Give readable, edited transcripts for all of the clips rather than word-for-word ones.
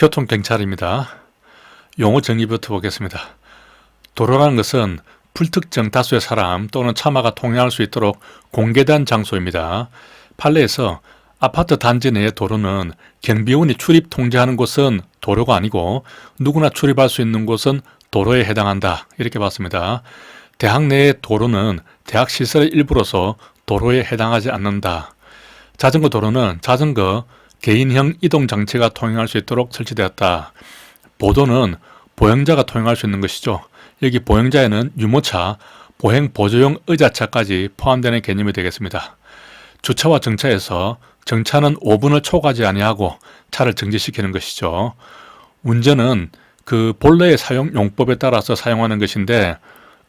교통경찰입니다. 용어 정의부터 보겠습니다. 도로라는 것은 불특정 다수의 사람 또는 차마가 통행할 수 있도록 공개된 장소입니다. 판례에서 아파트 단지 내의 도로는 경비원이 출입 통제하는 곳은 도로가 아니고 누구나 출입할 수 있는 곳은 도로에 해당한다, 이렇게 봤습니다. 대학 내의 도로는 대학 시설의 일부로서 도로에 해당하지 않는다. 자전거 도로는 자전거, 개인형 이동장치가 통행할 수 있도록 설치되었다. 보도는 보행자가 통행할 수 있는 것이죠. 여기 보행자에는 유모차, 보행보조용 의자차까지 포함되는 개념이 되겠습니다. 주차와 정차에서 정차는 5분을 초과하지 아니하고 차를 정지시키는 것이죠. 운전은 그 본래의 사용 용법에 따라서 사용하는 것인데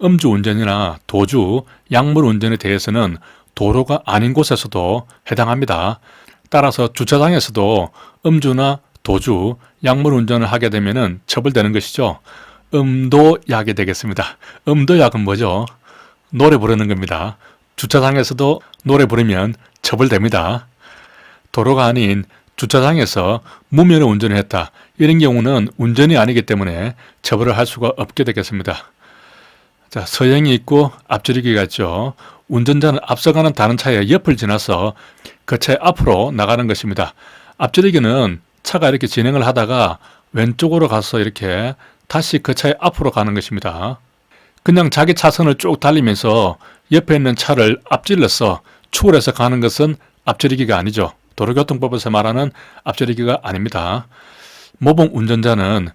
음주운전이나 도주, 약물운전에 대해서는 도로가 아닌 곳에서도 해당합니다. 따라서 주차장에서도 음주나 도주, 약물운전을 하게 되면 처벌되는 것이죠. 음도약이 되겠습니다. 음도약은 뭐죠? 노래 부르는 겁니다. 주차장에서도 노래 부르면 처벌됩니다. 도로가 아닌 주차장에서 무면허 운전을 했다, 이런 경우는 운전이 아니기 때문에 처벌을 할 수가 없게 되겠습니다. 자, 서행이 있고 앞줄이기가 있죠. 운전자는 앞서가는 다른 차의 옆을 지나서 그 차의 앞으로 나가는 것입니다. 앞줄이기는 차가 이렇게 진행을 하다가 왼쪽으로 가서 이렇게 다시 그 차의 앞으로 가는 것입니다. 그냥 자기 차선을 쭉 달리면서 옆에 있는 차를 앞질러서 추월해서 가는 것은 앞줄이기가 아니죠. 도로교통법에서 말하는 앞줄이기가 아닙니다. 모범 운전자는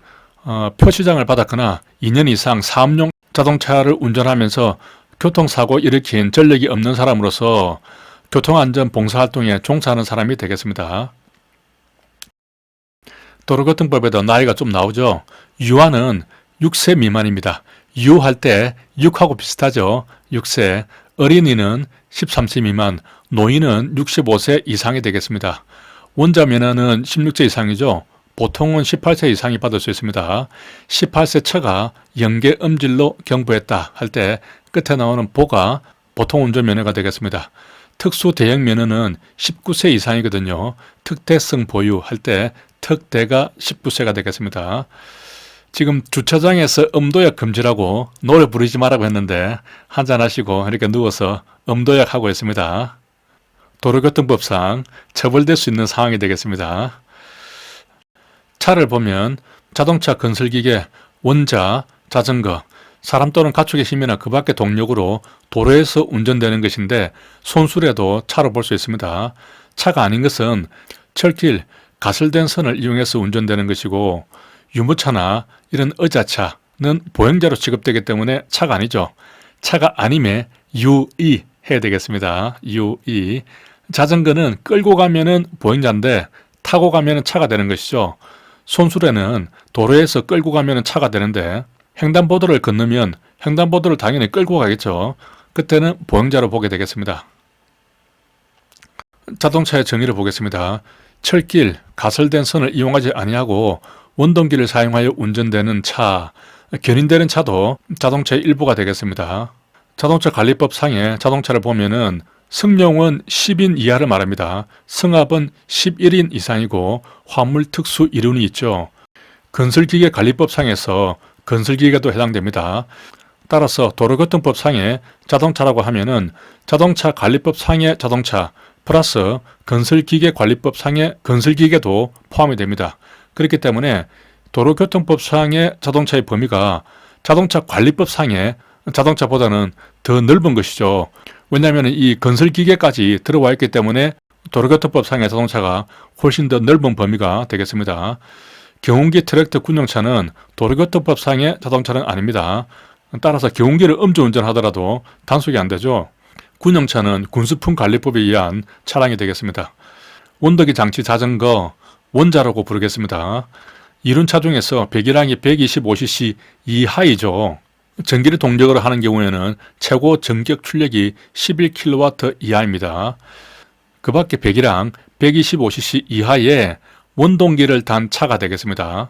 표시장을 받았거나 2년 이상 사업용 자동차를 운전하면서 교통사고 일으킨 전력이 없는 사람으로서 교통안전 봉사활동에 종사하는 사람이 되겠습니다. 도로교통법에도 나이가 좀 나오죠. 유아는 6세 미만입니다. 유할 때 6하고 비슷하죠. 6세. 어린이는 13세 미만, 노인은 65세 이상이 되겠습니다. 원자 면허는 16세 이상이죠. 보통은 18세 이상이 받을 수 있습니다. 18세 처가 연계 음질로 경보했다 할 때 끝에 나오는 보가 보통 운전면허가 되겠습니다. 특수 대형 면허는 19세 이상이거든요. 특대성 보유 할 때 특대가 19세가 되겠습니다. 지금 주차장에서 음도약 금지라고 노래 부르지 말라고 했는데 한잔하시고 이렇게 누워서 음도약 하고 있습니다. 도로교통법상 처벌될 수 있는 상황이 되겠습니다. 차를 보면 자동차, 건설기계, 원자, 자전거, 사람 또는 가축의 힘이나 그 밖의 동력으로 도로에서 운전되는 것인데 손수레도 차로 볼 수 있습니다. 차가 아닌 것은 철길, 가설된 선을 이용해서 운전되는 것이고 유모차나 이런 의자차는 보행자로 취급되기 때문에 차가 아니죠. 차가 아님에 유의 해야 되겠습니다. 유의. 자전거는 끌고 가면은 보행자인데 타고 가면은 차가 되는 것이죠. 손수레는 도로에서 끌고 가면 차가 되는데 횡단보도를 건너면 횡단보도를 당연히 끌고 가겠죠. 그때는 보행자로 보게 되겠습니다. 자동차의 정의를 보겠습니다. 철길, 가설된 선을 이용하지 아니하고 원동기를 사용하여 운전되는 차, 견인되는 차도 자동차의 일부가 되겠습니다. 자동차 관리법상에 자동차를 보면은 승용은 10인 이하를 말합니다. 승합은 11인 이상이고 화물 특수 이륜이 있죠. 건설기계 관리법상에서 건설기계도 해당됩니다. 따라서 도로교통법상에 자동차라고 하면은 자동차 관리법상의 자동차 플러스 건설기계 관리법상의 건설기계도 포함이 됩니다. 그렇기 때문에 도로교통법상의 자동차의 범위가 자동차 관리법상의 자동차보다는 더 넓은 것이죠. 왜냐하면 이 건설기계까지 들어와 있기 때문에 도로교통법상의 자동차가 훨씬 더 넓은 범위가 되겠습니다. 경운기, 트랙터, 군용차는 도로교통법상의 자동차는 아닙니다. 따라서 경운기를 음주운전하더라도 단속이 안 되죠. 군용차는 군수품 관리법에 의한 차량이 되겠습니다. 원덕이 장치 자전거, 원자라고 부르겠습니다. 이륜차 중에서 배기량이 125cc 이하이죠. 전기를 동력으로 하는 경우에는 최고 전격 출력이 11kW 이하입니다. 그 밖에 배기량 125cc 이하의 원동기를 단 차가 되겠습니다.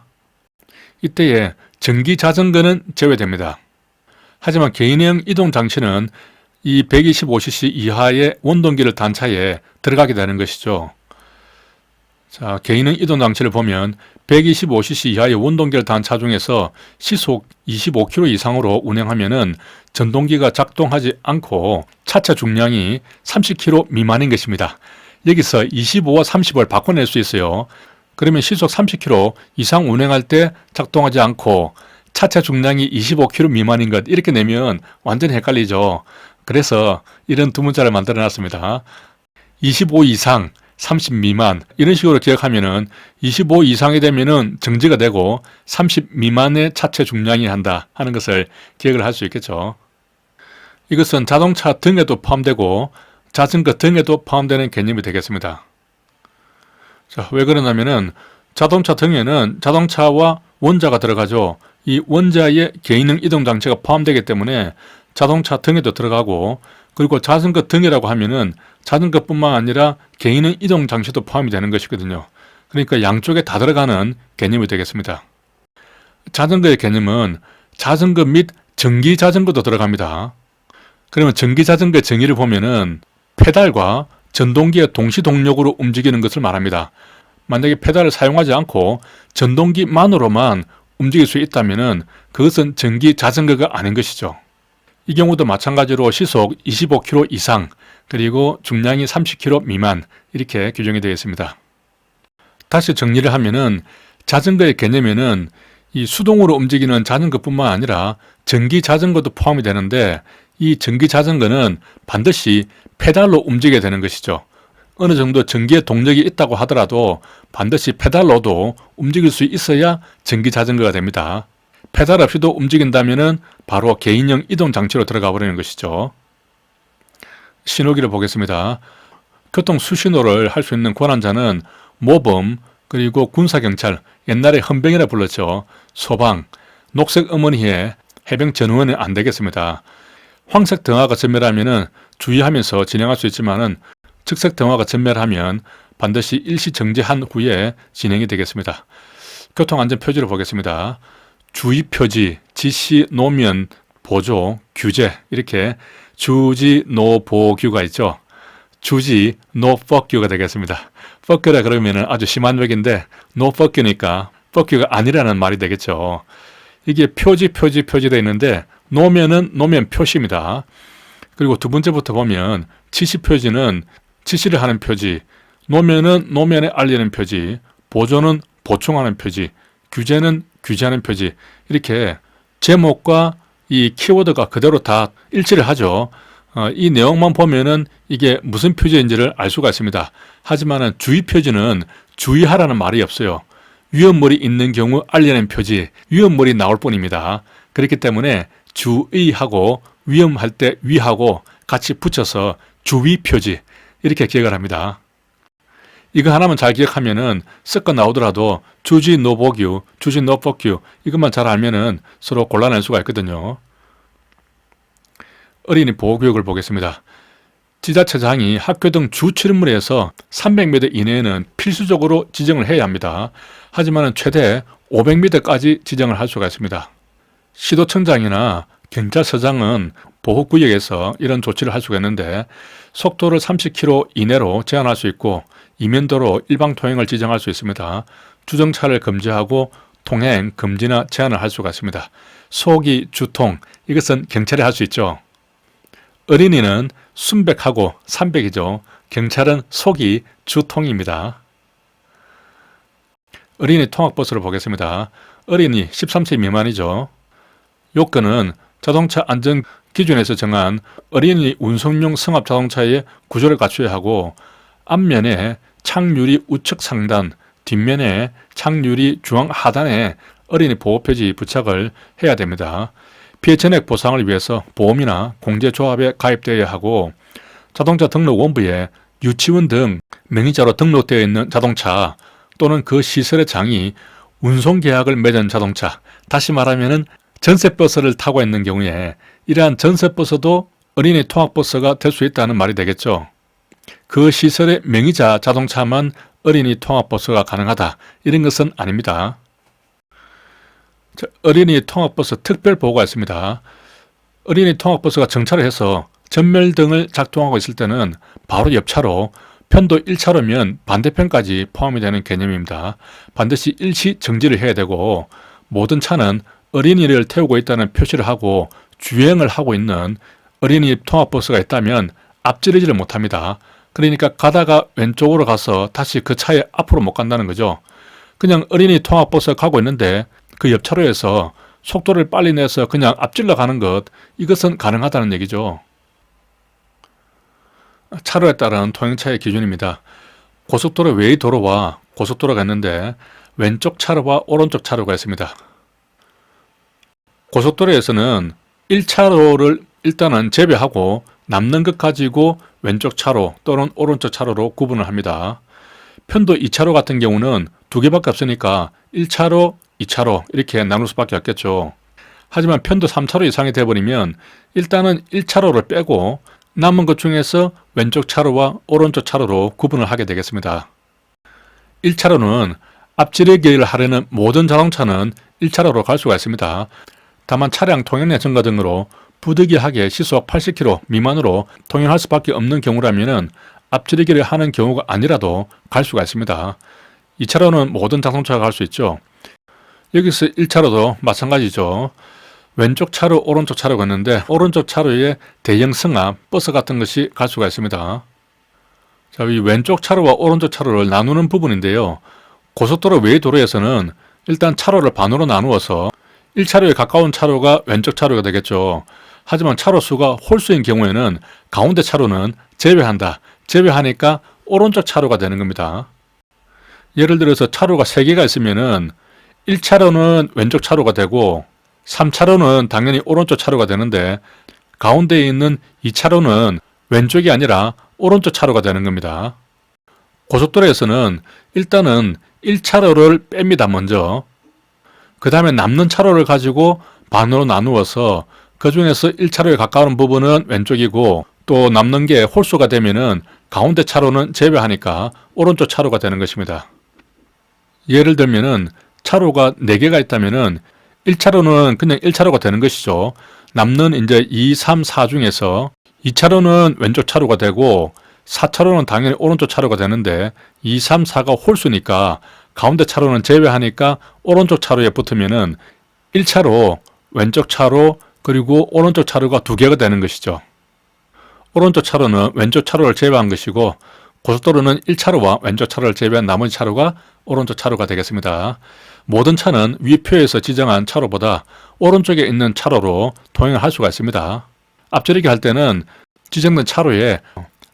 이때에 전기 자전거는 제외됩니다. 하지만 개인형 이동장치는 이 125cc 이하의 원동기를 단 차에 들어가게 되는 것이죠. 자, 개인은 이동 장치를 보면 125cc 이하의 원동기를 단 차 중에서 시속 25km 이상으로 운행하면은 전동기가 작동하지 않고 차체 중량이 30kg 미만인 것입니다. 여기서 25와 30을 바꿔낼 수 있어요. 그러면 시속 30km 이상 운행할 때 작동하지 않고 차체 중량이 25kg 미만인 것 이렇게 내면 완전히 헷갈리죠. 그래서 이런 두 문자를 만들어 놨습니다. 25 이상 30 미만 이런 식으로 기억하면은 25 이상이 되면은 정지가 되고 30 미만의 차체 중량이 한다 하는 것을 기억을 할 수 있겠죠. 이것은 자동차 등에도 포함되고 자전거 등에도 포함되는 개념이 되겠습니다. 자, 왜 그러냐면은 자동차 등에는 자동차와 원자가 들어가죠. 이 원자에 개인형 이동 장치가 포함되기 때문에 자동차 등에도 들어가고, 그리고 자전거 등이라고 하면은 자전거뿐만 아니라 개인형 이동 장치도 포함이 되는 것이거든요. 그러니까 양쪽에 다 들어가는 개념이 되겠습니다. 자전거의 개념은 자전거 및 전기 자전거도 들어갑니다. 그러면 전기 자전거의 정의를 보면은 페달과 전동기의 동시 동력으로 움직이는 것을 말합니다. 만약에 페달을 사용하지 않고 전동기만으로만 움직일 수 있다면은 그것은 전기 자전거가 아닌 것이죠. 이 경우도 마찬가지로 시속 25km 이상 그리고 중량이 30kg 미만 이렇게 규정이 되어 있습니다. 다시 정리를 하면은 자전거의 개념에는 이 수동으로 움직이는 자전거뿐만 아니라 전기 자전거도 포함이 되는데, 이 전기 자전거는 반드시 페달로 움직여야 되는 것이죠. 어느 정도 전기의 동력이 있다고 하더라도 반드시 페달로도 움직일 수 있어야 전기 자전거가 됩니다. 페달 없이도 움직인다면 바로 개인형 이동 장치로 들어가 버리는 것이죠. 신호기를 보겠습니다. 교통 수신호를 할 수 있는 권한자는 모범, 그리고 군사경찰, 옛날에 헌병이라 불렀죠. 소방, 녹색 어머니에 해병 전우원은 안 되겠습니다. 황색 등화가 전멸하면 주의하면서 진행할 수 있지만은赤색 등화가 전멸하면 반드시 일시 정지한 후에 진행이 되겠습니다. 교통안전표지를 보겠습니다. 주의표지, 지시, 노면, 보조, 규제 이렇게 주지, 노, 보규가 있죠. 주지, no fuck you가 되겠습니다. fuck you라 그러면 아주 심한 욕인데 no fuck you니까 fuck you가 아니라는 말이 되겠죠. 이게 표지되어 있는데 노면은 노면 표시입니다. 그리고 두 번째부터 보면 지시 표지는 지시를 하는 표지, 노면은 노면에 알리는 표지, 보조는 보충하는 표지, 규제는 규제하는 표지, 이렇게 제목과 이 키워드가 그대로 다 일치를 하죠. 이 내용만 보면은 이게 무슨 표지인지를 알 수가 있습니다. 하지만은 주의 표지는 주의하라는 말이 없어요. 위험물이 있는 경우 알리는 표지, 위험물이 나올 뿐입니다. 그렇기 때문에 주의하고 위험할 때 위하고 같이 붙여서 주의 표지 이렇게 기억을 합니다. 이거 하나만 잘 기억하면은 섞어 나오더라도 주지 노보규, 주지 노법규 이것만 잘 알면은 서로 골라낼 수가 있거든요. 어린이 보호구역을 보겠습니다. 지자체장이 학교 등 주 출입물에서 300m 이내에는 필수적으로 지정을 해야 합니다. 하지만 최대 500m까지 지정을 할 수가 있습니다. 시도청장이나 경찰서장은 보호구역에서 이런 조치를 할 수가 있는데, 속도를 30km 이내로 제한할 수 있고 이면도로 일방 통행을 지정할 수 있습니다. 주정차를 금지하고 통행 금지나 제한을 할 수가 있습니다. 소기, 주통 이것은 경찰이 할 수 있죠. 어린이는 순백하고 삼백이죠. 경찰은 소기, 주통입니다. 어린이 통학버스를 보겠습니다. 어린이 13세 미만이죠. 요건은 자동차 안전 기준에서 정한 어린이 운송용 승합 자동차의 구조를 갖춰야 하고, 앞면에 창유리 우측 상단, 뒷면에 창유리 중앙 하단에 어린이 보호표지 부착을 해야 됩니다. 피해 전액 보상을 위해서 보험이나 공제조합에 가입되어야 하고, 자동차 등록 원부에 유치원 등 명의자로 등록되어 있는 자동차 또는 그 시설의 장이 운송계약을 맺은 자동차, 다시 말하면 전세버스를 타고 있는 경우에 이러한 전세버스도 어린이 통학버스가 될 수 있다는 말이 되겠죠. 그 시설의 명의자 자동차만 어린이 통학버스가 가능하다 이런 것은 아닙니다. 어린이 통학버스 특별보호가 있습니다. 어린이 통학버스가 정차를 해서 전멸등을 작동하고 있을 때는 바로 옆차로 편도 1차로면 반대편까지 포함이 되는 개념입니다. 반드시 일시 정지를 해야 되고 모든 차는 어린이를 태우고 있다는 표시를 하고 주행을 하고 있는 어린이 통학버스가 있다면 앞지르지를 못합니다. 그러니까 가다가 왼쪽으로 가서 다시 그 차에 앞으로 못 간다는 거죠. 그냥 어린이 통학버스가 가고 있는데 그 옆차로에서 속도를 빨리 내서 그냥 앞질러 가는 것, 이것은 가능하다는 얘기죠. 차로에 따른 통행차의 기준입니다. 고속도로 외의 도로와 고속도로가 있는데 왼쪽 차로와 오른쪽 차로가 있습니다. 고속도로에서는 1차로를 일단은 제외하고 남는 것 가지고 왼쪽 차로 또는 오른쪽 차로로 구분을 합니다. 편도 2차로 같은 경우는 두 개밖에 없으니까 1차로, 2차로 이렇게 나눌 수밖에 없겠죠. 하지만 편도 3차로 이상이 되어버리면 일단은 1차로를 빼고 남은 것 중에서 왼쪽 차로와 오른쪽 차로로 구분을 하게 되겠습니다. 1차로는 앞지르기를 하려는 모든 자동차는 1차로로 갈 수가 있습니다. 다만 차량 통행량 증가 등으로 부득이하게 시속 80km 미만으로 통행할 수밖에 없는 경우라면 앞지르기를 하는 경우가 아니라도 갈 수가 있습니다. 2차로는 모든 자동차가 갈 수 있죠. 여기서 1차로도 마찬가지죠. 왼쪽 차로, 오른쪽 차로가 있는데 오른쪽 차로에 대형 승합, 버스 같은 것이 갈 수가 있습니다. 자, 이 왼쪽 차로와 오른쪽 차로를 나누는 부분인데요. 고속도로 외의 도로에서는 일단 차로를 반으로 나누어서 1차로에 가까운 차로가 왼쪽 차로가 되겠죠. 하지만 차로 수가 홀수인 경우에는 가운데 차로는 제외한다. 제외하니까 오른쪽 차로가 되는 겁니다. 예를 들어서 차로가 3개가 있으면은 1차로는 왼쪽 차로가 되고 3차로는 당연히 오른쪽 차로가 되는데 가운데에 있는 2차로는 왼쪽이 아니라 오른쪽 차로가 되는 겁니다. 고속도로에서는 일단은 1차로를 뺍니다, 먼저. 그 다음에 남는 차로를 가지고 반으로 나누어서 그 중에서 1차로에 가까운 부분은 왼쪽이고 또 남는 게 홀수가 되면은 가운데 차로는 제외하니까 오른쪽 차로가 되는 것입니다. 예를 들면은 차로가 4개가 있다면은 1차로는 그냥 1차로가 되는 것이죠. 남는 이제 2, 3, 4 중에서 2차로는 왼쪽 차로가 되고 4차로는 당연히 오른쪽 차로가 되는데 2, 3, 4가 홀수니까 가운데 차로는 제외하니까 오른쪽 차로에 붙으면은 1차로, 왼쪽 차로, 그리고 오른쪽 차로가 2개가 되는 것이죠. 오른쪽 차로는 왼쪽 차로를 제외한 것이고 고속도로는 1차로와 왼쪽 차로를 제외한 나머지 차로가 오른쪽 차로가 되겠습니다. 모든 차는 위 표에서 지정한 차로보다 오른쪽에 있는 차로로 통행을 할 수가 있습니다. 앞지르기 할 때는 지정된 차로에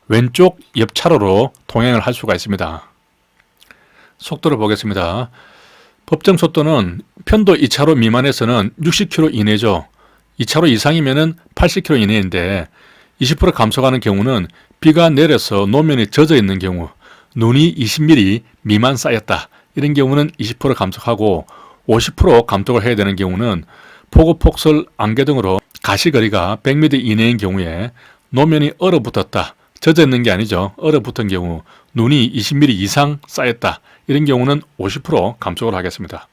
왼쪽 옆 차로로 통행을 할 수가 있습니다. 속도를 보겠습니다. 법정 속도는 편도 2차로 미만에서는 60km 이내죠. 2차로 이상이면 80km 이내인데 20% 감소하는 경우는 비가 내려서 노면이 젖어 있는 경우, 눈이 20mm 미만 쌓였다. 이런 경우는 20% 감속하고 50% 감속을 해야 되는 경우는 폭우, 폭설, 안개 등으로 가시거리가 100m 이내인 경우에 노면이 얼어붙었다. 젖어 있는 게 아니죠. 얼어붙은 경우, 눈이 20mm 이상 쌓였다. 이런 경우는 50% 감속을 하겠습니다.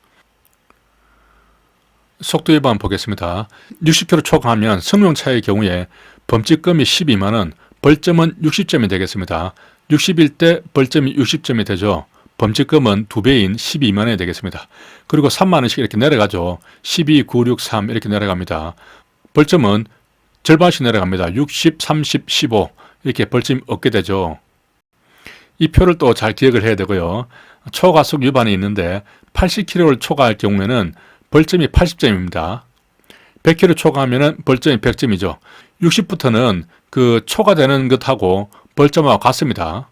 속도 위반 보겠습니다. 60km 초과하면 승용차의 경우에 범칙금이 12만원, 벌점은 60점이 되겠습니다. 60일 때 벌점이 60점이 되죠. 범칙금은 2배인 12만원이 되겠습니다. 그리고 3만원씩 이렇게 내려가죠. 12, 9, 6, 3 이렇게 내려갑니다. 벌점은 절반씩 내려갑니다. 60, 30, 15 이렇게 벌점이 얻게 되죠. 이 표를 또 잘 기억을 해야 되고요. 초과속 위반이 있는데 80km를 초과할 경우에는 벌점이 80점입니다. 100km 초과하면 벌점이 100점이죠. 60부터는 그 초과되는 것하고 벌점하고 같습니다.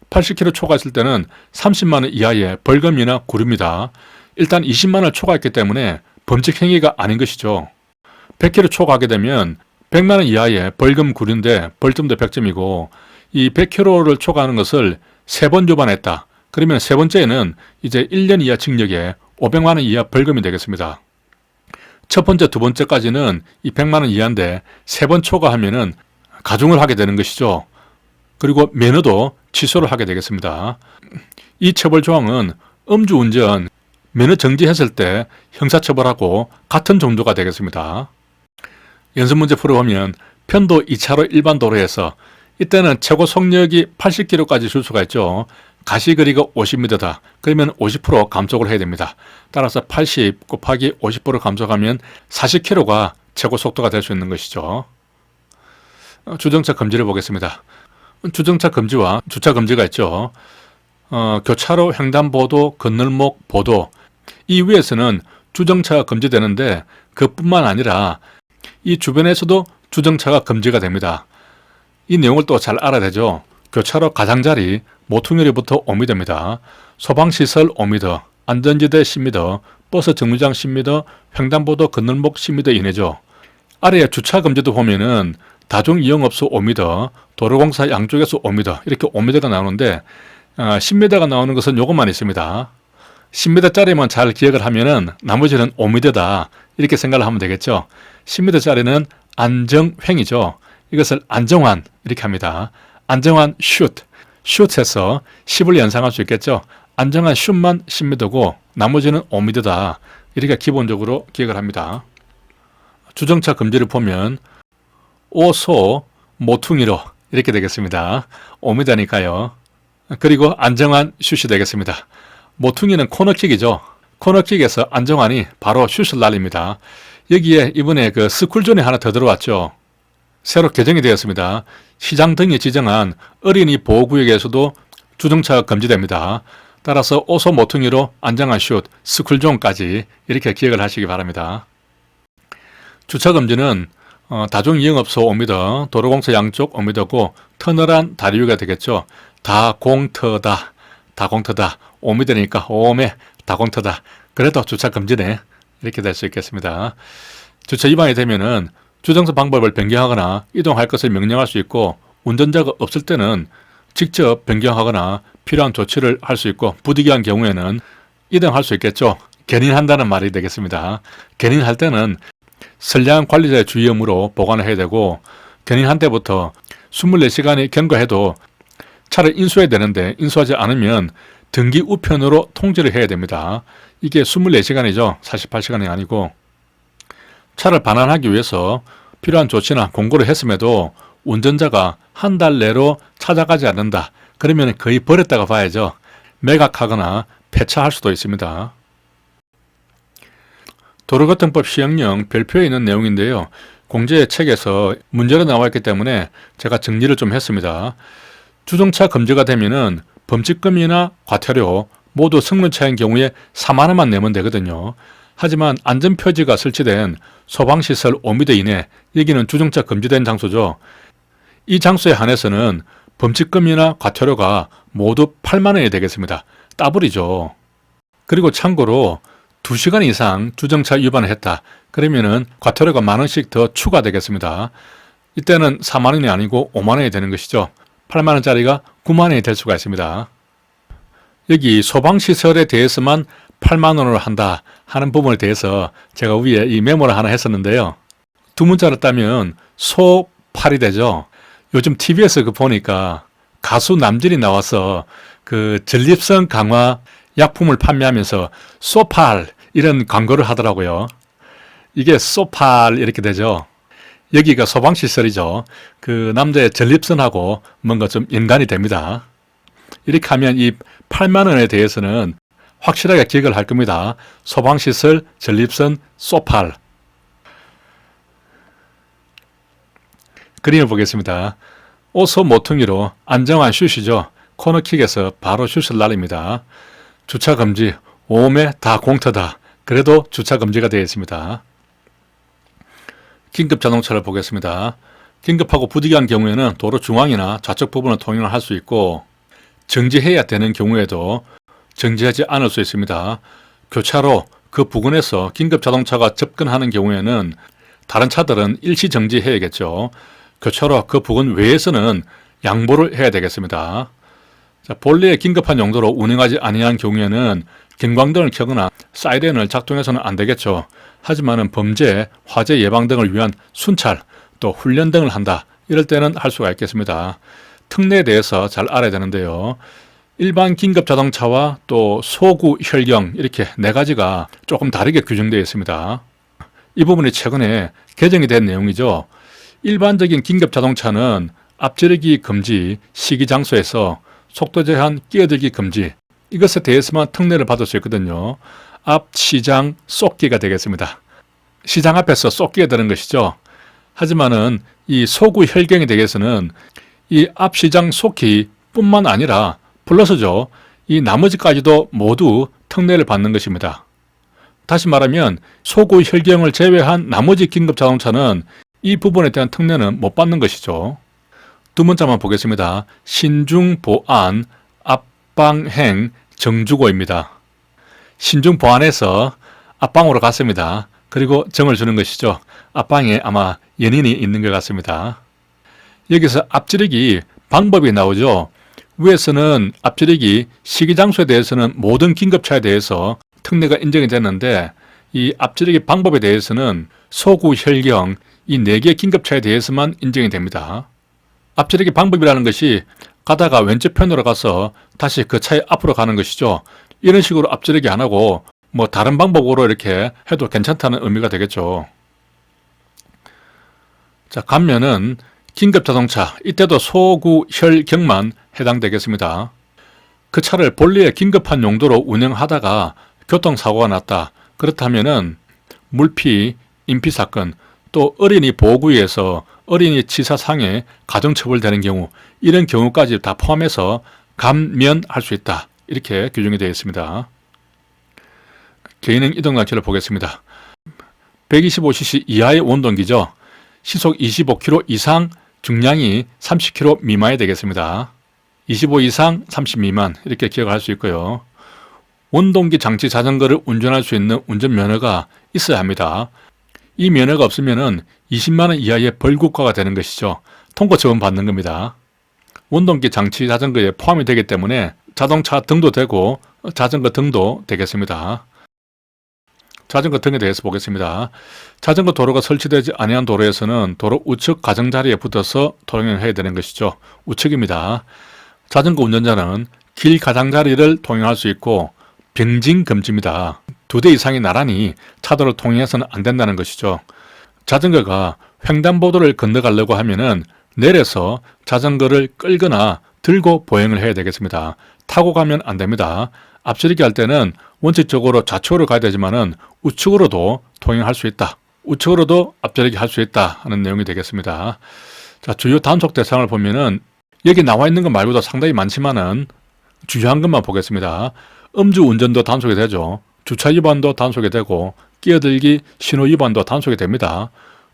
80km 초과했을 때는 30만원 이하의 벌금이나 구류입니다. 일단 20만원을 초과했기 때문에 범칙 행위가 아닌 것이죠. 100km 초과하게 되면 100만원 이하의 벌금 구류인데 벌점도 100점이고 이 100km를 초과하는 것을 3번 위반했다. 그러면 세 번째는 이제 1년 이하 징역에 500만원 이하 벌금이 되겠습니다. 첫 번째, 두 번째까지는 이 100만원 이하인데 3번 초과하면은 가중을 하게 되는 것이죠. 그리고 면허도 취소를 하게 되겠습니다. 이 처벌 조항은 음주운전, 면허 정지했을 때 형사처벌하고 같은 정도가 되겠습니다. 연습 문제 풀어보면 편도 2차로 일반 도로에서 이때는 최고 속력이 80km까지 줄 수가 있죠. 가시거리가 50m다. 그러면 50% 감속을 해야 됩니다. 따라서 80 곱하기 50% 감속하면 40km가 최고 속도가 될 수 있는 것이죠. 주정차 금지를 보겠습니다. 주정차 금지와 주차 금지가 있죠. 교차로, 횡단보도, 건널목, 보도 이 위에서는 주정차가 금지되는데 그뿐만 아니라 이 주변에서도 주정차가 금지가 됩니다. 이 내용을 또 잘 알아야 되죠. 교차로 가장자리, 모퉁이로부터 5m입니다. 소방시설 5m, 안전지대 10m, 버스 정류장 10m, 횡단보도 건널목 10m 이내죠. 아래에 주차 금지도 보면은 다중이용업소 5m, 도로공사 양쪽에서 5m 이렇게 5m가 나오는데 10m가 나오는 것은 요것만 있습니다. 10m짜리만 잘 기억을 하면은 나머지는 5m다 이렇게 생각을 하면 되겠죠. 10m짜리는 안정횡이죠. 이것을 안정환 이렇게 합니다. 안정환 슛, 슛에서 10을 연상할 수 있겠죠. 안정환 슛만 10m고 나머지는 5m다 이렇게 기본적으로 기억을 합니다. 주정차 금지를 보면 오소 모퉁이로 이렇게 되겠습니다. 5m니까요. 그리고 안정환 슛이 되겠습니다. 모퉁이는 코너킥이죠. 코너킥에서 안정환이 바로 슛을 날립니다. 여기에 이번에 그 스쿨존이 하나 더 들어왔죠. 새로 개정이 되었습니다. 시장 등이 지정한 어린이 보호구역에서도 주정차가 금지됩니다. 따라서 오소 모퉁이로 안정환 슛, 스쿨존까지 이렇게 기억을 하시기 바랍니다. 주차 금지는 다중이용업소 5m, 도로공사 양쪽 5m고 터널한 다리 위가 되겠죠. 다공터다, 다공터다, 5m니까 5매 다공터다. 그래도 주차 금지네. 이렇게 될 수 있겠습니다. 주차 위반이 되면은 주정차 방법을 변경하거나 이동할 것을 명령할 수 있고 운전자가 없을 때는 직접 변경하거나 필요한 조치를 할 수 있고 부득이한 경우에는 이동할 수 있겠죠. 견인한다는 말이 되겠습니다. 견인할 때는 선량한 관리자의 주의음으로 보관을 해야 되고 견인한 때부터 24시간이 경과해도 차를 인수해야 되는데 인수하지 않으면 등기 우편으로 통지를 해야 됩니다. 이게 24시간이죠. 48시간이 아니고 차를 반환하기 위해서 필요한 조치나 공고를 했음에도 운전자가 한 달 내로 찾아가지 않는다. 그러면 거의 버렸다고 봐야죠. 매각하거나 폐차할 수도 있습니다. 도로교통법 시행령 별표에 있는 내용인데요. 공제 책에서 문제로 나와 있기 때문에 제가 정리를 좀 했습니다. 주정차 금지가 되면은 범칙금이나 과태료 모두 성능차인 경우에 4만 원만 내면 되거든요. 하지만 안전표지가 설치된 소방시설 5m 이내, 여기는 주정차 금지된 장소죠. 이 장소에 한해서는 범칙금이나 과태료가 모두 8만 원이 되겠습니다. 따블이죠. 그리고 참고로 2시간 이상 주정차 위반을 했다. 그러면은 과태료가 만 원씩 더 추가되겠습니다. 이때는 4만 원이 아니고 5만 원이 되는 것이죠. 8만 원짜리가 9만 원이 될 수가 있습니다. 여기 소방시설에 대해서만 8만 원으로 한다 하는 부분에 대해서 제가 위에 이 메모를 하나 했었는데요. 두 문자를 따면 소팔이 되죠. 요즘 TV에서 보니까 가수 남진이 나와서 그 전립선 강화 약품을 판매하면서 소팔 이런 광고를 하더라고요. 이게 소팔 이렇게 되죠. 여기가 소방시설이죠. 그 남자의 전립선하고 뭔가 좀 연관이 됩니다. 이렇게 하면 이 8만 원에 대해서는 확실하게 기억을 할 겁니다. 소방시설, 전립선, 소팔. 그림을 보겠습니다. 오소 모퉁이로 안정환 슛이죠. 코너킥에서 바로 슛을 날립니다. 주차 금지, 5매 다 공터다. 그래도 주차 금지가 되어 있습니다. 긴급 자동차를 보겠습니다. 긴급하고 부득이한 경우에는 도로 중앙이나 좌측 부분을 통행을 할 수 있고 정지해야 되는 경우에도 정지하지 않을 수 있습니다. 교차로 그 부근에서 긴급 자동차가 접근하는 경우에는 다른 차들은 일시 정지해야겠죠. 교차로 그 부근 외에서는 양보를 해야 되겠습니다. 자, 본래의 긴급한 용도로 운행하지 아니한 경우에는 경광등을 켜거나 사이렌을 작동해서는 안 되겠죠. 하지만은 범죄, 화재 예방 등을 위한 순찰, 또 훈련 등을 한다. 이럴 때는 할 수가 있겠습니다. 특례에 대해서 잘 알아야 되는데요. 일반 긴급 자동차와 또 소구 혈경 이렇게 네 가지가 조금 다르게 규정되어 있습니다. 이 부분이 최근에 개정이 된 내용이죠. 일반적인 긴급 자동차는 앞지르기 금지, 시기 장소에서 속도 제한, 끼어들기 금지, 이것에 대해서만 특례를 받을 수 있거든요. 앞 시장 쏙기가 되겠습니다. 시장 앞에서 쏙기가 되는 것이죠. 하지만은 이 소구 혈경에 대해서는 이 앞 시장 쏙기 뿐만 아니라 플러스죠. 이 나머지까지도 모두 특례를 받는 것입니다. 다시 말하면 소구 혈경을 제외한 나머지 긴급 자동차는 이 부분에 대한 특례는 못 받는 것이죠. 두 문자만 보겠습니다. 신중보안, 앞방행, 정주고입니다. 신중보안에서 앞방으로 갔습니다. 그리고 정을 주는 것이죠. 앞방에 아마 연인이 있는 것 같습니다. 여기서 앞지르기 방법이 나오죠. 위에서는 앞지르기 시기장소에 대해서는 모든 긴급차에 대해서 특례가 인정이 됐는데 이 앞지르기 방법에 대해서는 소구 혈경 이 4개 긴급차에 대해서만 인정이 됩니다. 앞지르기 방법이라는 것이 가다가 왼쪽 편으로 가서 다시 그 차의 앞으로 가는 것이죠. 이런 식으로 앞지르기 안 하고 뭐 다른 방법으로 이렇게 해도 괜찮다는 의미가 되겠죠. 자, 가면은 긴급자동차, 이때도 소구 혈경만 해당되겠습니다. 그 차를 본래의 긴급한 용도로 운행하다가 교통사고가 났다. 그렇다면은 물피, 인피사건, 또 어린이 보호구역에서 어린이 치사상해, 가정처벌되는 경우, 이런 경우까지 다 포함해서 감면할 수 있다. 이렇게 규정이 되어 있습니다. 개인행 이동장치를 보겠습니다. 125cc 이하의 원동기죠. 시속 25km 이상, 중량이 30kg 미만이 되겠습니다. 25 이상, 30 미만 이렇게 기억할 수 있고요. 원동기 장치 자전거를 운전할 수 있는 운전면허가 있어야 합니다. 이 면허가 없으면 20만원 이하의 벌금과가 되는 것이죠. 통고 처분 받는 겁니다. 원동기 장치 자전거에 포함이 되기 때문에 자동차 등도 되고 자전거 등도 되겠습니다. 자전거 등에 대해서 보겠습니다. 자전거 도로가 설치되지 아니한 도로에서는 도로 우측 가장자리에 붙어서 통행을 해야 되는 것이죠. 우측입니다. 자전거 운전자는 길 가장자리를 통행할 수 있고 병진 금지입니다. 2대 이상이 나란히 차도를 통행해서는 안 된다는 것이죠. 자전거가 횡단보도를 건너가려고 하면은 내려서 자전거를 끌거나 들고 보행을 해야 되겠습니다. 타고 가면 안 됩니다. 앞지르기 할 때는 원칙적으로 좌측으로 가야 되지만은 우측으로도 통행할 수 있다. 우측으로도 앞지르기 할 수 있다 하는 내용이 되겠습니다. 자, 주요 단속 대상을 보면은 여기 나와 있는 것 말고도 상당히 많지만은 주요한 것만 보겠습니다. 음주 운전도 단속이 되죠. 주차 위반도 단속이 되고 끼어들기 신호 위반도 단속이 됩니다.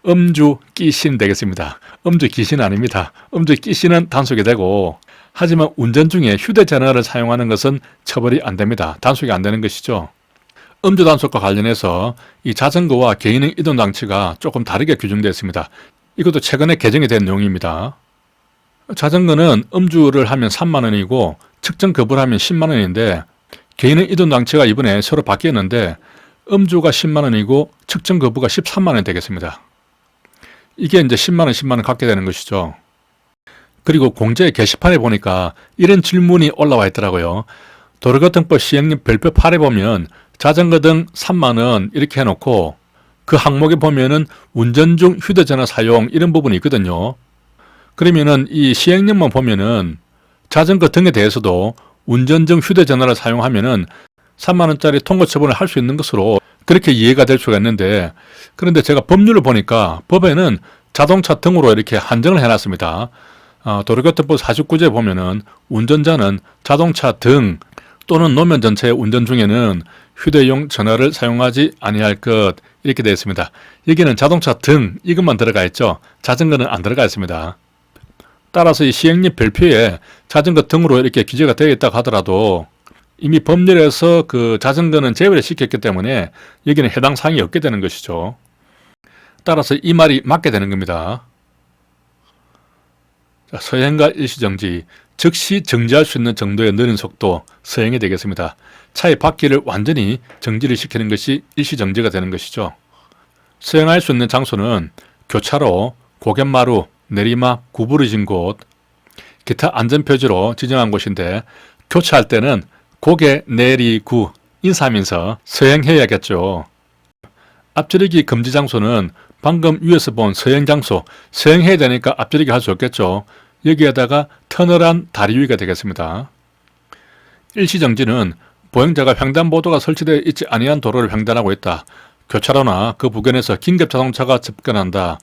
음주 끼신 되겠습니다. 음주 귀신 아닙니다. 음주 끼신은 단속이 되고 하지만 운전 중에 휴대전화를 사용하는 것은 처벌이 안 됩니다. 단속이 안 되는 것이죠. 음주 단속과 관련해서 이 자전거와 개인의 이동장치가 조금 다르게 규정되어 있습니다. 이것도 최근에 개정이 된 내용입니다. 자전거는 음주를 하면 3만원이고 측정 거부를 하면 10만원인데 개인의 이동장치가 이번에 새로 바뀌었는데 음주가 10만원이고 측정 거부가 13만원이 되겠습니다. 이게 이제 10만원, 10만원 갖게 되는 것이죠. 그리고 공제 게시판에 보니까 이런 질문이 올라와 있더라고요. 도로교통법 시행령 별표 8에 보면 자전거 등 3만원 이렇게 해놓고 그 항목에 보면은 운전 중 휴대전화 사용 이런 부분이 있거든요. 그러면은 이 시행령만 보면은 자전거 등에 대해서도 운전 중 휴대전화를 사용하면은 3만원짜리 통고 처분을 할 수 있는 것으로 그렇게 이해가 될 수가 있는데, 그런데 제가 법률을 보니까 법에는 자동차 등으로 이렇게 한정을 해놨습니다. 도로교통법 49조에 보면은 운전자는 자동차 등 또는 노면 전체의 운전 중에는 휴대용 전화를 사용하지 아니할 것 이렇게 되어 있습니다. 여기는 자동차 등 이것만 들어가 있죠. 자전거는 안 들어가 있습니다. 따라서 이 시행령 별표에 자전거 등으로 이렇게 기재가 되어 있다고 하더라도 이미 법률에서 그 자전거는 제외를 시켰기 때문에 여기는 해당 사항이 없게 되는 것이죠. 따라서 이 말이 맞게 되는 겁니다. 자, 서행과 일시정지, 즉시 정지할 수 있는 정도의 느린 속도, 서행이 되겠습니다. 차의 바퀴를 완전히 정지를 시키는 것이 일시정지가 되는 것이죠. 서행할 수 있는 장소는 교차로, 고갯마루, 내리막, 구부러진 곳, 기타 안전표지로 지정한 곳인데 교차할 때는 고개, 내리, 구 인사하면서 서행해야겠죠. 앞지르기 금지 장소는 방금 위에서 본 서행 장소, 서행해야 되니까 앞지르기 할 수 없겠죠. 여기에다가 터널한 다리 위가 되겠습니다. 일시정지는 보행자가 횡단보도가 설치되어 있지 아니한 도로를 횡단하고 있다. 교차로나 그 부근에서 긴급자동차가 접근한다.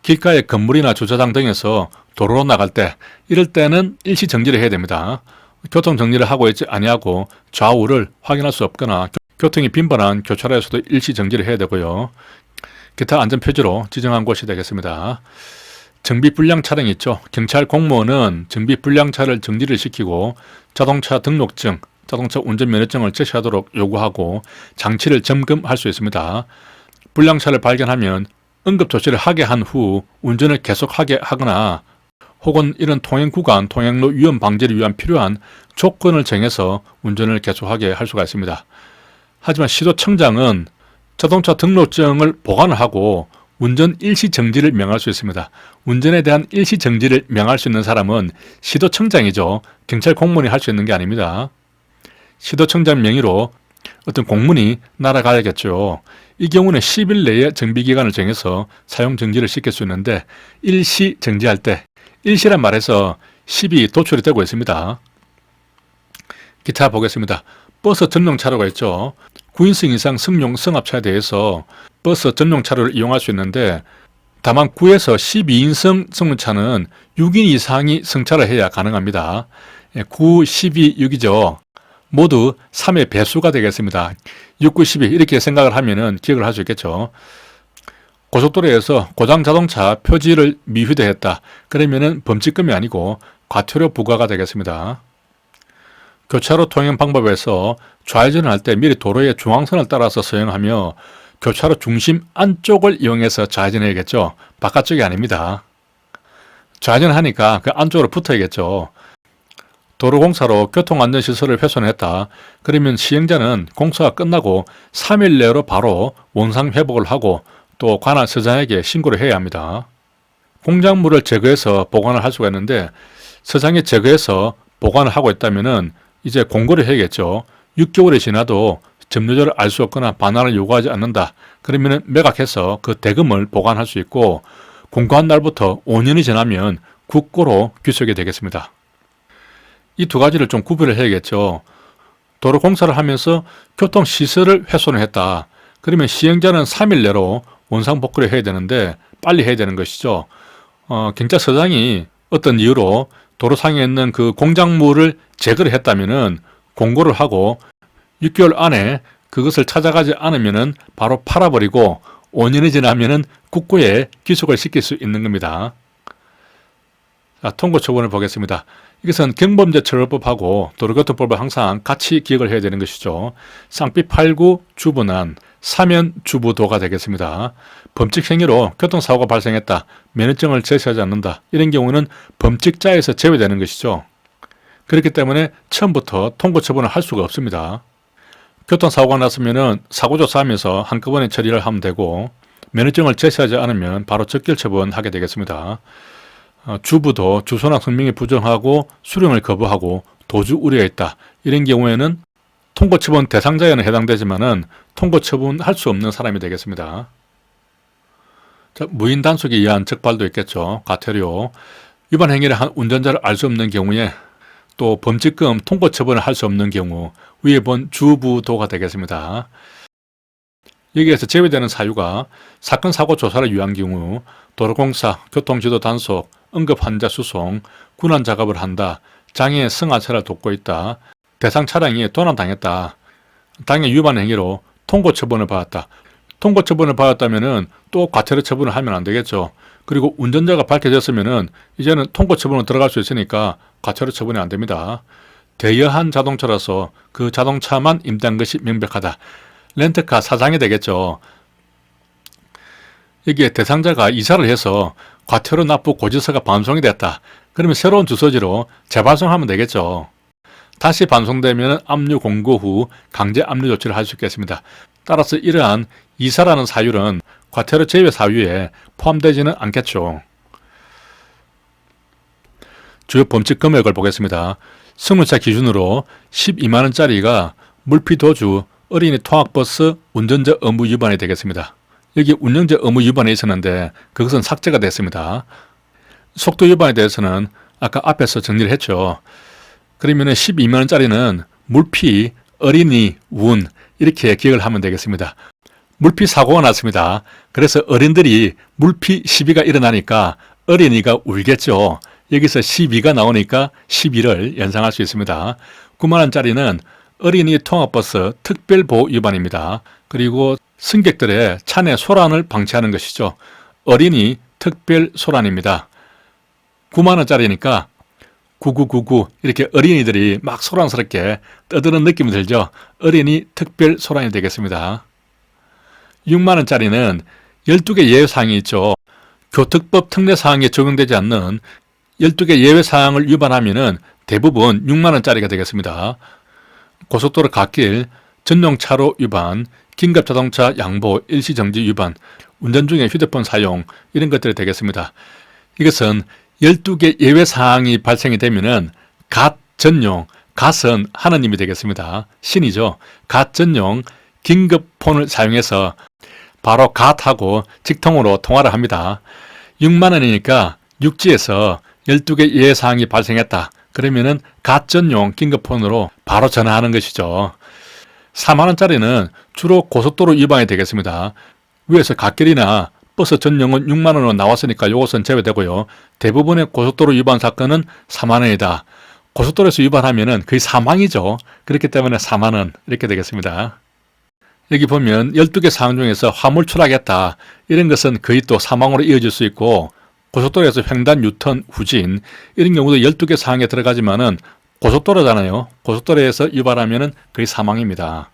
길가의 건물이나 주차장 등에서 도로로 나갈 때, 이럴 때는 일시정지를 해야 됩니다. 교통정리를 하고 있지 아니하고 좌우를 확인할 수 없거나 교통이 빈번한 교차로에서도 일시정지를 해야 되고요. 기타 안전표지로 지정한 곳이 되겠습니다. 정비불량 차량이 있죠. 경찰 공무원은 정비불량차를 정지를 시키고 자동차 등록증, 자동차 운전면허증을 제시하도록 요구하고 장치를 점검할 수 있습니다. 불량차를 발견하면 응급조치를 하게 한 후 운전을 계속하게 하거나 혹은 이런 통행구간, 통행로 위험 방지를 위한 필요한 조건을 정해서 운전을 계속하게 할 수가 있습니다. 하지만 시도청장은 자동차 등록증을 보관을 하고 운전 일시정지를 명할 수 있습니다. 운전에 대한 일시정지를 명할 수 있는 사람은 시도청장이죠. 경찰 공무원이 할 수 있는 게 아닙니다. 시도청장 명의로 어떤 공문이 날아가야겠죠. 이 경우는 10일 내에 정비기간을 정해서 사용정지를 시킬 수 있는데 일시정지할 때, 일시란 말에서 10이 도출이 되고 있습니다. 기타 보겠습니다. 버스 전용차로가 있죠. 9인승 이상 승용 승합차에 대해서 버스 전용차로를 이용할 수 있는데 다만 9에서 12인승 승용차는 6인 이상이 승차를 해야 가능합니다. 9, 12, 6이죠. 모두 3의 배수가 되겠습니다. 6, 9, 12 이렇게 생각을 하면은 기억을 할 수 있겠죠. 고속도로에서 고장 자동차 표지를 미휴대했다. 그러면은 범칙금이 아니고 과태료 부과가 되겠습니다. 교차로 통행 방법에서 좌회전을 할 때 미리 도로의 중앙선을 따라서 서행하며 교차로 중심 안쪽을 이용해서 좌회전해야겠죠. 바깥쪽이 아닙니다. 좌회전하니까 그 안쪽으로 붙어야겠죠. 도로공사로 교통안전시설을 훼손했다. 그러면 시행자는 공사가 끝나고 3일 내로 바로 원상회복을 하고 또 관할 서장에게 신고를 해야 합니다. 공작물을 제거해서 보관을 할 수가 있는데 서장이 제거해서 보관을 하고 있다면 이제 공고를 해야겠죠. 6개월이 지나도 점유자를 알 수 없거나 반환을 요구하지 않는다. 그러면 매각해서 그 대금을 보관할 수 있고 공고한 날부터 5년이 지나면 국고로 귀속이 되겠습니다. 이 두 가지를 좀 구별을 해야겠죠. 도로 공사를 하면서 교통시설을 훼손을 했다. 그러면 시행자는 3일 내로 원상복구를 해야 되는데 빨리 해야 되는 것이죠. 경찰서장이 어떤 이유로 도로상에 있는 그 공작물을 제거를 했다면은 공고를 하고 6개월 안에 그것을 찾아가지 않으면은 바로 팔아버리고 5년이 지나면은 국고에 귀속을 시킬 수 있는 겁니다. 자, 통고 처분을 보겠습니다. 이것은 경범죄처벌법하고 도로교통법을 항상 같이 기억을 해야 되는 것이죠. 쌍삐 8구 주분한 사면 주부도가 되겠습니다. 범칙 행위로 교통사고가 발생했다. 면허증을 제시하지 않는다. 이런 경우는 범칙자에서 제외되는 것이죠. 그렇기 때문에 처음부터 통고 처분을 할 수가 없습니다. 교통사고가 났으면 사고조사하면서 한꺼번에 처리를 하면 되고 면허증을 제시하지 않으면 바로 적결 처분하게 되겠습니다. 주부도 주소나 성명이 부정하고 수령을 거부하고 도주 우려가 있다. 이런 경우에는 통고처분 대상자에는 해당되지만은 통고처분할 수 없는 사람이 되겠습니다. 자, 무인 단속에 의한 적발도 있겠죠. 과태료. 위반 행위를 한 운전자를 알 수 없는 경우에 또 범칙금 통고처분을 할 수 없는 경우 위에 본 주부도가 되겠습니다. 여기에서 제외되는 사유가 사건 사고 조사를 위한 경우 도로공사, 교통지도 단속, 응급환자 수송, 군환 작업을 한다, 장애 승하차를 돕고 있다, 대상 차량이 도난당했다, 당해 위반 행위로 통고 처분을 받았다. 통고 처분을 받았다면 또 과태료 처분을 하면 안 되겠죠. 그리고 운전자가 밝혀졌으면 이제는 통고 처분으로 들어갈 수 있으니까 과태료 처분이 안 됩니다. 대여한 자동차라서 그 자동차만 임대한 것이 명백하다. 렌트카 사장이 되겠죠. 여기에 대상자가 이사를 해서 과태료 납부 고지서가 반송이 됐다. 그러면 새로운 주소지로 재발송하면 되겠죠. 다시 반송되면 압류 공고 후 강제 압류 조치를 할 수 있겠습니다. 따라서 이러한 이사라는 사유는 과태료 제외 사유에 포함되지는 않겠죠. 주요 범칙 금액을 보겠습니다. 승용차 기준으로 12만원짜리가 물피도주, 어린이 통학버스 운전자 의무 위반이 되겠습니다. 여기 운전자 의무 위반이 있었는데 그것은 삭제가 됐습니다. 속도 위반에 대해서는 아까 앞에서 정리를 했죠. 그러면은 12만 원짜리는 물피, 어린이, 운 이렇게 기억을 하면 되겠습니다. 물피 사고가 났습니다. 그래서 어른들이 물피 시비가 일어나니까 어린이가 울겠죠. 여기서 12가 나오니까 12를 연상할 수 있습니다. 9만 원짜리는 어린이 통학버스 특별보호 위반입니다. 그리고 승객들의 차내 소란을 방치하는 것이죠. 어린이 특별소란입니다. 9만 원짜리니까 9999 이렇게 어린이들이 막 소란스럽게 떠드는 느낌이 들죠. 어린이 특별소란이 되겠습니다. 6만 원짜리는 12개 예외사항이 있죠. 교특법 특례사항에 적용되지 않는 12개 예외사항을 위반하면 대부분 6만 원짜리가 되겠습니다. 고속도로 갓길, 전용차로 위반, 긴급자동차 양보 일시정지 위반, 운전 중에 휴대폰 사용 이런 것들이 되겠습니다. 이것은 12개 예외사항이 발생이 되면은 갓 전용, 갓은 하느님이 되겠습니다. 신이죠. 갓 전용 긴급폰을 사용해서 바로 갓하고 직통으로 통화를 합니다. 6만 원이니까 육지에서 12개 예외사항이 발생했다. 그러면은 갓 전용 긴급폰으로 바로 전화하는 것이죠. 4만 원짜리는 주로 고속도로 위반이 되겠습니다. 위에서 갓길이나 버스 전용은 6만 원으로 나왔으니까 이것은 제외되고요. 대부분의 고속도로 위반 사건은 4만 원이다. 고속도로에서 위반하면 거의 사망이죠. 그렇기 때문에 4만 원 이렇게 되겠습니다. 여기 보면 12개 사항 중에서 화물 추락했다. 이런 것은 거의 또 사망으로 이어질 수 있고 고속도로에서 횡단, 유턴, 후진 이런 경우도 12개 사항에 들어가지만은 고속도로잖아요. 고속도로에서 위반하면 거의 사망입니다.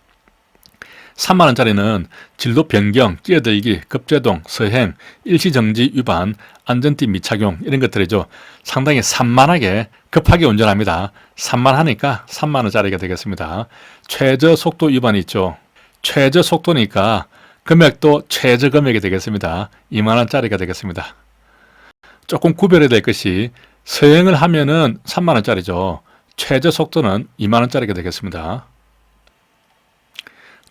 3만 원짜리는 진로 변경, 끼어들기, 급제동, 서행, 일시정지 위반, 안전띠 미착용 이런 것들이죠. 상당히 산만하게 급하게 운전합니다. 산만하니까 3만 원짜리가 되겠습니다. 최저 속도 위반이 있죠. 최저 속도니까 금액도 최저 금액이 되겠습니다. 2만 원짜리가 되겠습니다. 조금 구별해야 될 것이 서행을 하면은 3만 원짜리죠. 최저 속도는 2만 원짜리가 되겠습니다.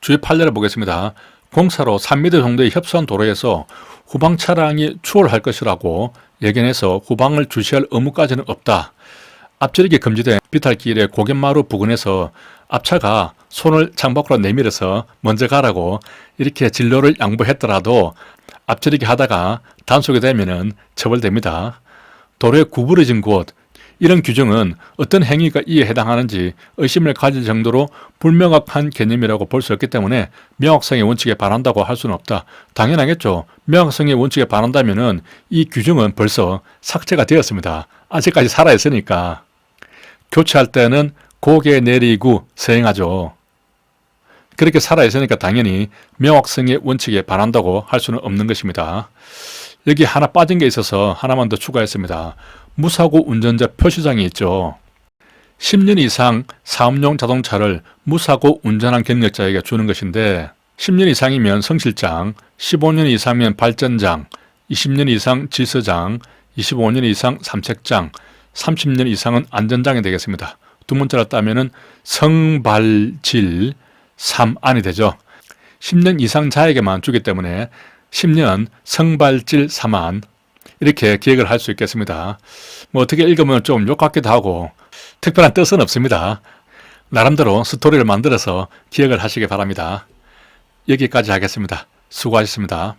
주의 판례를 보겠습니다. 공사로 3m 정도의 협소한 도로에서 후방 차량이 추월할 것이라고 예견해서 후방을 주시할 의무까지는 없다. 앞지르기 금지된 비탈길의 고갯마루 부근에서 앞차가 손을 창밖으로 내밀어서 먼저 가라고 이렇게 진로를 양보했더라도 앞지르기 하다가 단속이 되면은 처벌됩니다. 도로에 구부러진 곳, 이런 규정은 어떤 행위가 이에 해당하는지 의심을 가질 정도로 불명확한 개념이라고 볼 수 없기 때문에 명확성의 원칙에 반한다고 할 수는 없다. 당연하겠죠. 명확성의 원칙에 반한다면은 이 규정은 벌써 삭제가 되었습니다. 아직까지 살아있으니까. 교체할 때는 고개 내리고 서행하죠. 그렇게 살아있으니까 당연히 명확성의 원칙에 반한다고 할 수는 없는 것입니다. 여기 하나 빠진 게 있어서 하나만 더 추가했습니다. 무사고 운전자 표시장이 있죠. 10년 이상 사업용 자동차를 무사고 운전한 경력자에게 주는 것인데 10년 이상이면 성실장, 15년 이상이면 발전장, 20년 이상 질서장, 25년 이상 삼책장, 30년 이상은 안전장이 되겠습니다. 두 문자를 따면은 성발질 3안이 되죠. 10년 이상 자에게만 주기 때문에 10년 성발질 3안 이렇게 기억을 할 수 있겠습니다. 뭐 어떻게 읽으면 좀 욕 같기도 하고 특별한 뜻은 없습니다. 나름대로 스토리를 만들어서 기억을 하시기 바랍니다. 여기까지 하겠습니다. 수고하셨습니다.